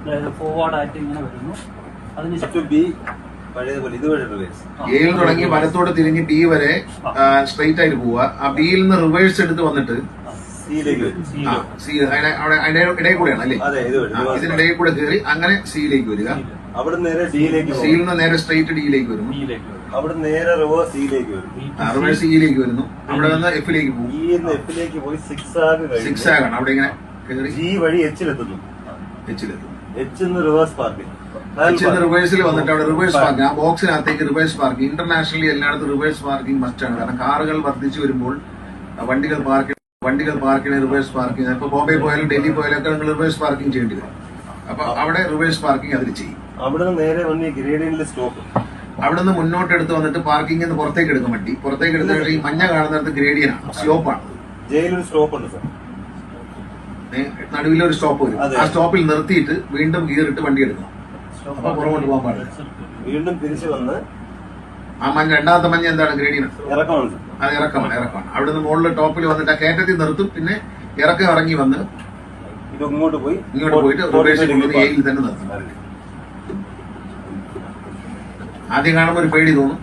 അതായത് ഫോർവേഡ് ആയിട്ട് ഇങ്ങനെ വരുന്നു. അതിന് ബി പഴയതുപോലെ ഇതുവരെ റിവേഴ്സ്. എയിൽ തുടങ്ങി വലത്തോട് തിരിഞ്ഞ് ബി വരെ സ്ട്രെയിറ്റ് ആയിട്ട് പോവുക. ആ ബിയിൽ നിന്ന് റിവേഴ്സ് എടുത്ത് വന്നിട്ട് സിയിലേക്ക് വരും. അതിന്റെ ഇടയിൽ കൂടെയാണ് അല്ലേ? ഇതിന്റെ ഇടയിൽ കൂടെ കയറി അങ്ങനെ സിയിലേക്ക് വരിക. അവിടെ നേരെ ഡിയിലേക്ക്, സിയിൽ നിന്ന് നേരെ സ്ട്രെയിറ്റ് ഡിയിലേക്ക് വരുന്നു. അവിടെ നേരെ റിവേഴ്സ് സിയിലേക്ക് വരും. റിവേഴ്സ് സിയിലേക്ക് വരുന്നു. അവിടെ നിന്ന് എഫിലേക്ക് പോകും. എഫിലേക്ക് പോയി സിക്സ് ആകാണ്. അവിടെ ഇങ്ങനെ കയറി ജി വഴി എച്ചിലെത്തുന്നു. H reverse parking. റിവേഴ്സിൽ വന്നിട്ട് അവിടെ റിവേഴ്സ് പാർക്കിംഗ്, ആ ബോക്സിനകത്തേക്ക് റിവേഴ്സ് പാർക്കിംഗ്. ഇന്റർനാഷണലി എല്ലായിടത്തും റിവേഴ്സ് പാർക്കിംഗ് മസ്റ്റാണ്. കാരണം കാറുകൾ വർദ്ധിച്ചു വരുമ്പോൾ വണ്ടികൾ പാർക്കിന് റിവേഴ്സ് പാർക്കിംഗ്. ഇപ്പൊ ബോംബെ പോയാലും ഡൽഹി പോയാലും ഒക്കെ നിങ്ങൾ റിവേഴ്സ് പാർക്കിംഗ് ചെയ്യേണ്ടി വരും. അപ്പൊ അവിടെ റിവേഴ്സ് പാർക്കിംഗ് അതിൽ ചെയ്യും. അവിടെ നേരെ വന്ന് ഗ്രേഡിയന്റിൽ സ്റ്റോപ്പ്. അവിടെ നിന്ന് മുന്നോട്ട് എടുത്ത് വന്നിട്ട് പാർക്കിംഗ് പുറത്തേക്ക് എടുക്കും. വണ്ടി പുറത്തേക്ക് എടുത്തിട്ട് ഈ മഞ്ഞ കാണുന്നിടത്ത് ഗ്രേഡിയനാണ്, സ്ലോപ്പാണ്. ജയിലൊരു സ്റ്റോപ്പ് ഉണ്ട് സാർ. നടുവിലൊരു സ്റ്റോപ്പ് വരും. ആ സ്റ്റോപ്പിൽ നിർത്തിയിട്ട് വീണ്ടും ഗിയറിട്ട് വണ്ടി എടുക്കണം. അപ്പൊ പുറകോട്ട് പോകാൻ പാടില്ല. വീണ്ടും തിരിച്ചു വന്ന് ആ രണ്ടാമത്തെ മഞ്ഞ എന്താണ്? ഗ്രേഡിയൻ. ഇറക്കമാണ്. അത് ഇറക്കമാണ്. അവിടെ നിന്ന് മുകളിൽ ടോപ്പിൽ വന്നിട്ട് ആ കയറ്റത്തിൽ നിർത്തും. പിന്നെ ഇറങ്ങി വന്ന് ഇങ്ങോട്ട് പോയിട്ട് റിവേഴ്സിൽ കൊണ്ടുവന്ന് എയിൽ തന്നെ നിർത്തും. ആദ്യം കാണുമ്പോൾ ഒരു പേടി തോന്നും.